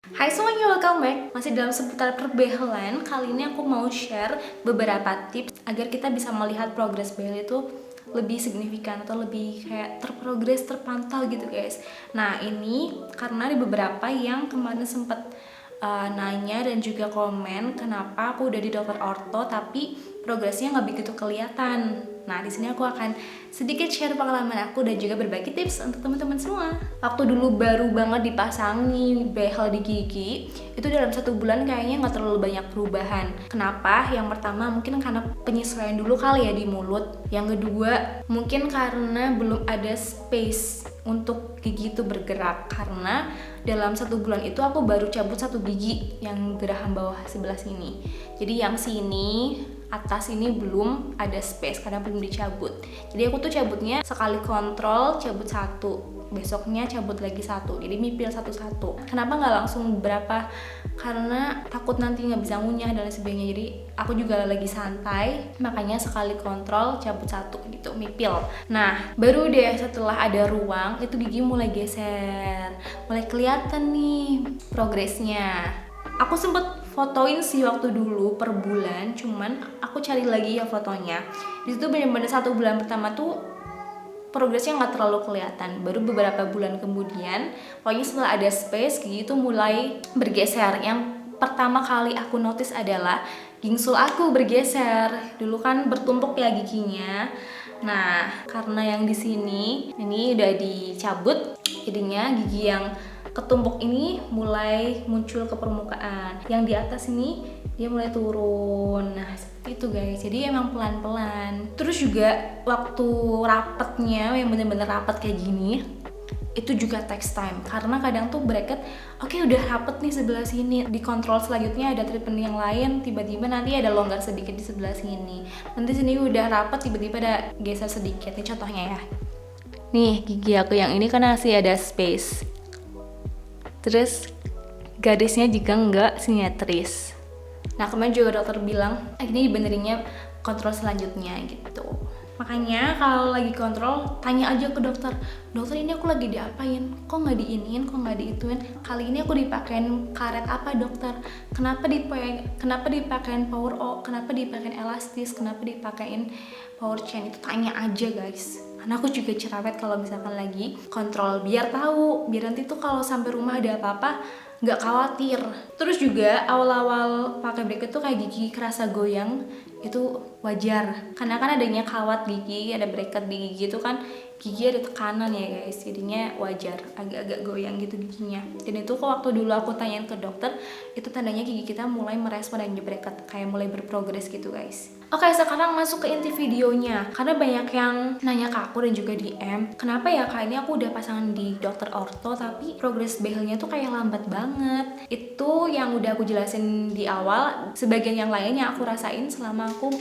Hai semuanya, welcome back. Masih dalam seputar perbehelan. Kali ini aku mau share beberapa tips agar kita bisa melihat progres behel itu lebih signifikan atau lebih kayak terprogres, terpantau gitu guys. Nah ini karena ada beberapa yang kemarin sempet nanya dan juga komen kenapa aku udah di dokter orto tapi progresnya nggak begitu kelihatan. Nah di sini aku akan sedikit share pengalaman aku dan juga berbagi tips untuk teman-teman semua. Waktu dulu baru banget dipasang nih behel di gigi, itu dalam 1 bulan kayaknya nggak terlalu banyak perubahan. Kenapa? Yang pertama mungkin karena penyesuaian dulu kali ya di mulut. Yang kedua mungkin karena belum ada space untuk gigi itu bergerak, karena dalam 1 bulan itu aku baru cabut 1 gigi yang geraham bawah sebelah sini. Jadi yang sini atas ini belum ada space karena belum dicabut. Jadi aku tuh cabutnya sekali kontrol cabut 1, besoknya cabut lagi 1, jadi mipil satu-satu. Kenapa nggak langsung berapa? Karena takut nanti nggak bisa ngunyah dan lain sebagainya. Jadi aku juga lagi santai, makanya sekali kontrol cabut 1 gitu, mipil. Nah baru deh setelah ada ruang itu gigi mulai geser, mulai kelihatan nih progresnya. Aku sempet fotoin sih waktu dulu per bulan, cuman aku cari lagi ya fotonya. Di situ bener-bener 1 bulan pertama tuh progresnya nggak terlalu kelihatan. Baru beberapa bulan kemudian, pokoknya setelah ada space, gigi itu mulai bergeser. Yang pertama kali aku notice adalah gingsul aku bergeser. Dulu kan bertumpuk ya giginya. Nah, karena yang di sini ini udah dicabut, jadinya gigi yang ketumpuk ini mulai muncul ke permukaan. Yang di atas ini dia mulai turun. Nah seperti itu guys, jadi emang pelan-pelan. Terus juga waktu rapetnya yang bener-bener rapet kayak gini, itu juga takes time, karena kadang tuh bracket oke, udah rapet nih sebelah sini, dikontrol selanjutnya ada treatment yang lain, tiba-tiba nanti ada longgar sedikit di sebelah sini, nanti sini udah rapet tiba-tiba ada geser sedikit. Ini contohnya ya, nih gigi aku yang ini kan masih ada space, terus garisnya juga nggak simetris. Nah kemarin juga dokter bilang ini dibenerinnya kontrol selanjutnya gitu. Makanya kalau lagi kontrol tanya aja ke dokter, dokter ini aku lagi diapain, kok nggak diiniin, kok nggak diituin, kali ini aku dipakein karet apa dokter, kenapa dipakein power O, kenapa dipakein elastis, kenapa dipakein power chain. Itu tanya aja guys, karena aku juga cerewet kalau misalkan lagi kontrol, biar tahu, biar nanti tuh kalau sampai rumah ada apa-apa nggak khawatir. Terus juga awal-awal pakai bracket tuh kayak gigi kerasa goyang, itu wajar karena kan adanya kawat gigi, ada bracket di gigi itu kan gigi ada tekanan ya guys, jadinya wajar agak-agak goyang gitu giginya. Dan itu kok waktu dulu aku tanyain ke dokter, itu tandanya gigi kita mulai merespon adanya bracket, kayak mulai berprogres gitu guys. Oke, sekarang masuk ke inti videonya. Karena banyak yang nanya ke aku dan juga DM, kenapa ya kak ini aku udah pasangan di dokter orto tapi progres behelnya tuh kayak lambat banget. Itu yang udah aku jelasin di awal, sebagian yang lainnya aku rasain selama aku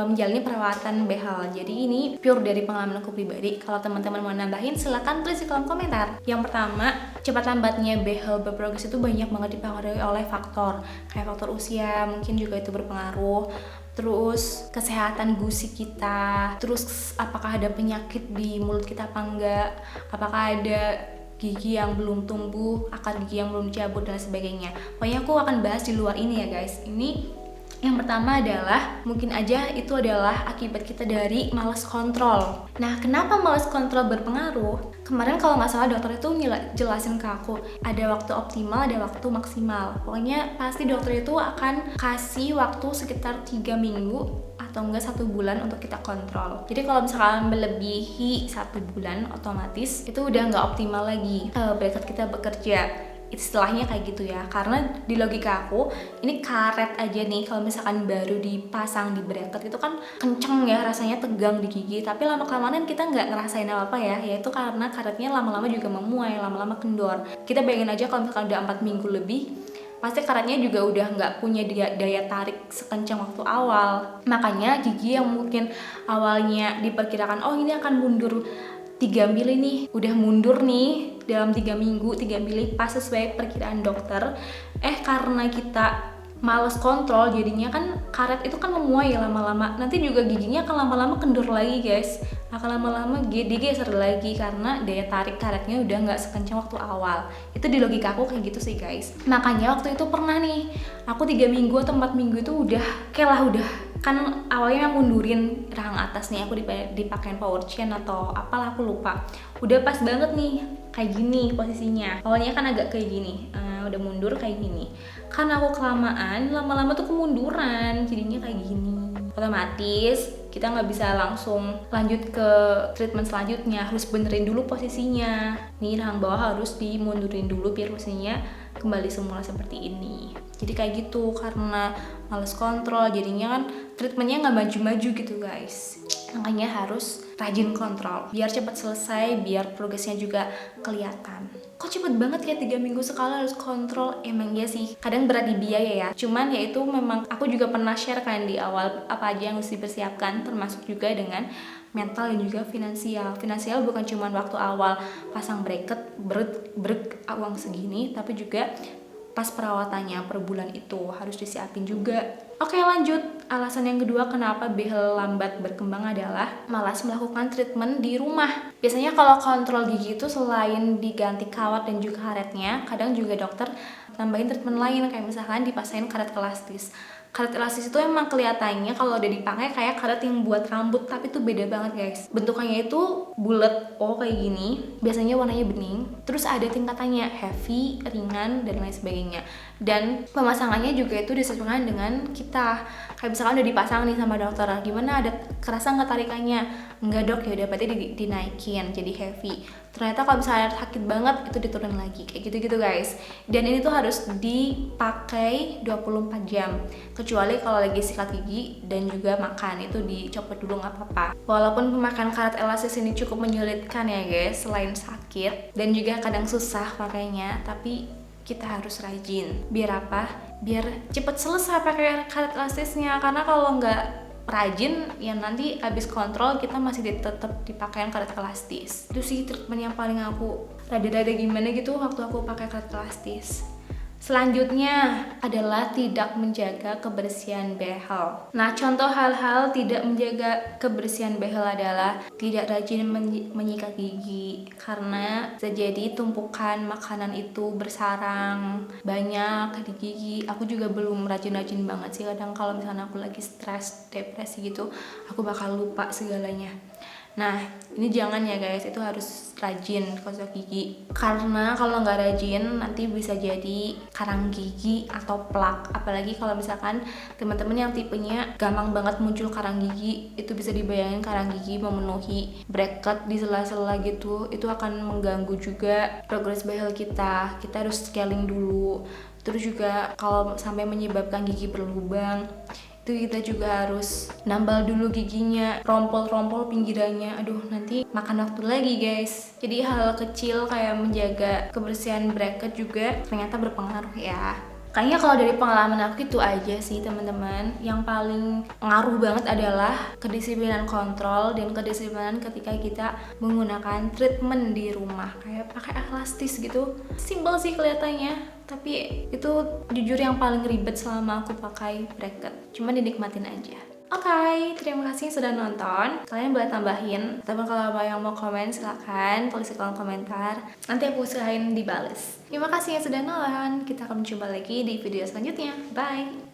menjalani perawatan behel. Jadi ini pure dari pengalaman aku pribadi. Kalau teman-teman mau nambahin silahkan tulis di kolom komentar. Yang pertama, cepat lambatnya behel berprogres itu banyak banget dipengaruhi oleh faktor kayak faktor usia, mungkin juga itu berpengaruh, terus kesehatan gusi kita, terus apakah ada penyakit di mulut kita apa enggak, apakah ada gigi yang belum tumbuh, akar gigi yang belum dicabut dan sebagainya. Pokoknya aku akan bahas di luar ini ya guys. Ini yang pertama adalah mungkin aja itu adalah akibat kita dari malas kontrol. Nah kenapa malas kontrol berpengaruh? Kemarin kalau nggak salah dokter itu jelasin ke aku, ada waktu optimal, ada waktu maksimal. Pokoknya pasti dokter itu akan kasih waktu sekitar 3 minggu atau enggak 1 bulan untuk kita kontrol. Jadi kalau misalkan melebihi 1 bulan, otomatis itu udah nggak optimal lagi bracket kita bekerja. Istilahnya kayak gitu ya, karena di logika aku ini karet aja nih, kalau misalkan baru dipasang di bracket itu kan kenceng ya, rasanya tegang di gigi, tapi lama-kelamaan kita nggak ngerasain apa-apa ya, yaitu karena karetnya lama-lama juga memuai, lama-lama kendor. Kita bayangin aja kalau misalkan udah 4 minggu lebih, pasti karetnya juga udah nggak punya daya tarik sekencang waktu awal. Makanya gigi yang mungkin awalnya diperkirakan oh ini akan mundur 3 mili nih, udah mundur nih dalam 3 minggu 3 mili pas sesuai perkiraan dokter, karena kita males kontrol, jadinya kan karet itu kan memuai ya lama-lama, nanti juga giginya akan lama-lama kendur lagi guys, akan lama-lama digeser lagi karena daya tarik karetnya udah nggak sekencang waktu awal. Itu di logika aku kayak gitu sih guys. Makanya waktu itu pernah nih, aku 3 minggu atau 4 minggu itu udah kayak lah, udah kan awalnya mundurin rahang atas nih, aku dipakein power chain atau apalah aku lupa, udah pas banget nih kayak gini posisinya. Awalnya kan agak kayak gini, udah mundur kayak gini, karena aku kelamaan lama-lama tuh kemunduran, jadinya kayak gini. Otomatis kita nggak bisa langsung lanjut ke treatment selanjutnya, harus benerin dulu posisinya. Nih rahang bawah harus dimundurin dulu biar posisinya kembali semula seperti ini. Jadi kayak gitu, karena males kontrol jadinya kan treatmentnya nggak maju-maju gitu guys. Makanya harus rajin kontrol biar cepat selesai, biar progresnya juga kelihatan. Kok cepet banget ya 3 minggu sekali harus kontrol? Emang ya sih, kadang berat di biaya ya. Cuman ya itu memang aku juga pernah share kan di awal apa aja yang harus dipersiapkan, termasuk juga dengan mental dan juga finansial. Finansial bukan cuma waktu awal pasang bracket uang segini, tapi juga pas perawatannya per bulan itu harus disiapin juga. Oke lanjut, alasan yang kedua kenapa behel lambat berkembang adalah malas melakukan treatment di rumah. Biasanya kalau kontrol gigi itu selain diganti kawat dan juga karetnya, kadang juga dokter tambahin treatment lain, kayak misalkan dipasangin karet elastis. Karet elastis itu emang kelihatannya kalau udah dipakai kayak karet yang buat rambut, tapi itu beda banget guys. Bentukannya itu bulat, kayak gini. Biasanya warnanya bening. Terus ada tingkatannya, heavy, ringan, dan lain sebagainya. Dan pemasangannya juga itu disesuaikan dengan kita. Kayak misalkan udah dipasang nih sama dokter, gimana, ada kerasa nggak tarikannya? Enggak dok, ya udah berarti dinaikin jadi heavy. Ternyata kalau misalnya sakit banget itu diturunin lagi, kayak gitu-gitu guys. Dan ini tuh harus dipakai 24 jam, kecuali kalau lagi sikat gigi dan juga makan, itu dicopot dulu nggak apa-apa. Walaupun pemakaian karet elastis ini cukup menyulitkan ya guys, selain sakit dan juga kadang susah pakainya, tapi kita harus rajin. Biar apa? Biar cepet selesai pakai karet elastisnya, karena kalau nggak rajin ya nanti abis kontrol kita masih tetap dipakai karet elastis. Itu sih treatment yang paling aku rada-rada gimana gitu waktu aku pakai karet elastis. Selanjutnya adalah tidak menjaga kebersihan behel. Nah, contoh hal-hal tidak menjaga kebersihan behel adalah tidak rajin menyikat gigi, karena bisa jadi tumpukan makanan itu bersarang banyak di gigi. Aku juga belum rajin-rajin banget sih, kadang kalau misalnya aku lagi stres, depresi gitu, aku bakal lupa segalanya. Nah, ini jangan ya guys, itu harus rajin gosok gigi. Karena kalau nggak rajin nanti bisa jadi karang gigi atau plak. Apalagi kalau misalkan teman-teman yang tipenya gampang banget muncul karang gigi, itu bisa dibayangin karang gigi memenuhi bracket di sela-sela gitu. Itu akan mengganggu juga progres behel kita. Kita harus scaling dulu. Terus juga kalau sampai menyebabkan gigi berlubang, itu kita juga harus nambal dulu giginya, rompol-rompol pinggirannya. Aduh, nanti makan waktu lagi guys. Jadi hal kecil kayak menjaga kebersihan bracket juga ternyata berpengaruh ya. Kayaknya kalau dari pengalaman aku itu aja sih teman-teman. Yang paling ngaruh banget adalah kedisiplinan kontrol dan kedisiplinan ketika kita menggunakan treatment di rumah, kayak pakai elastis gitu. Simple sih kelihatannya, tapi itu jujur yang paling ribet selama aku pakai bracket. Cuma dinikmatin aja. Oke, terima kasih sudah nonton. Kalian boleh tambahin, tapi kalau ada yang mau komen silahkan tulis di kolom komentar. Nanti aku usahain dibales. Terima kasih yang sudah nonton. Kita akan jumpa lagi di video selanjutnya. Bye!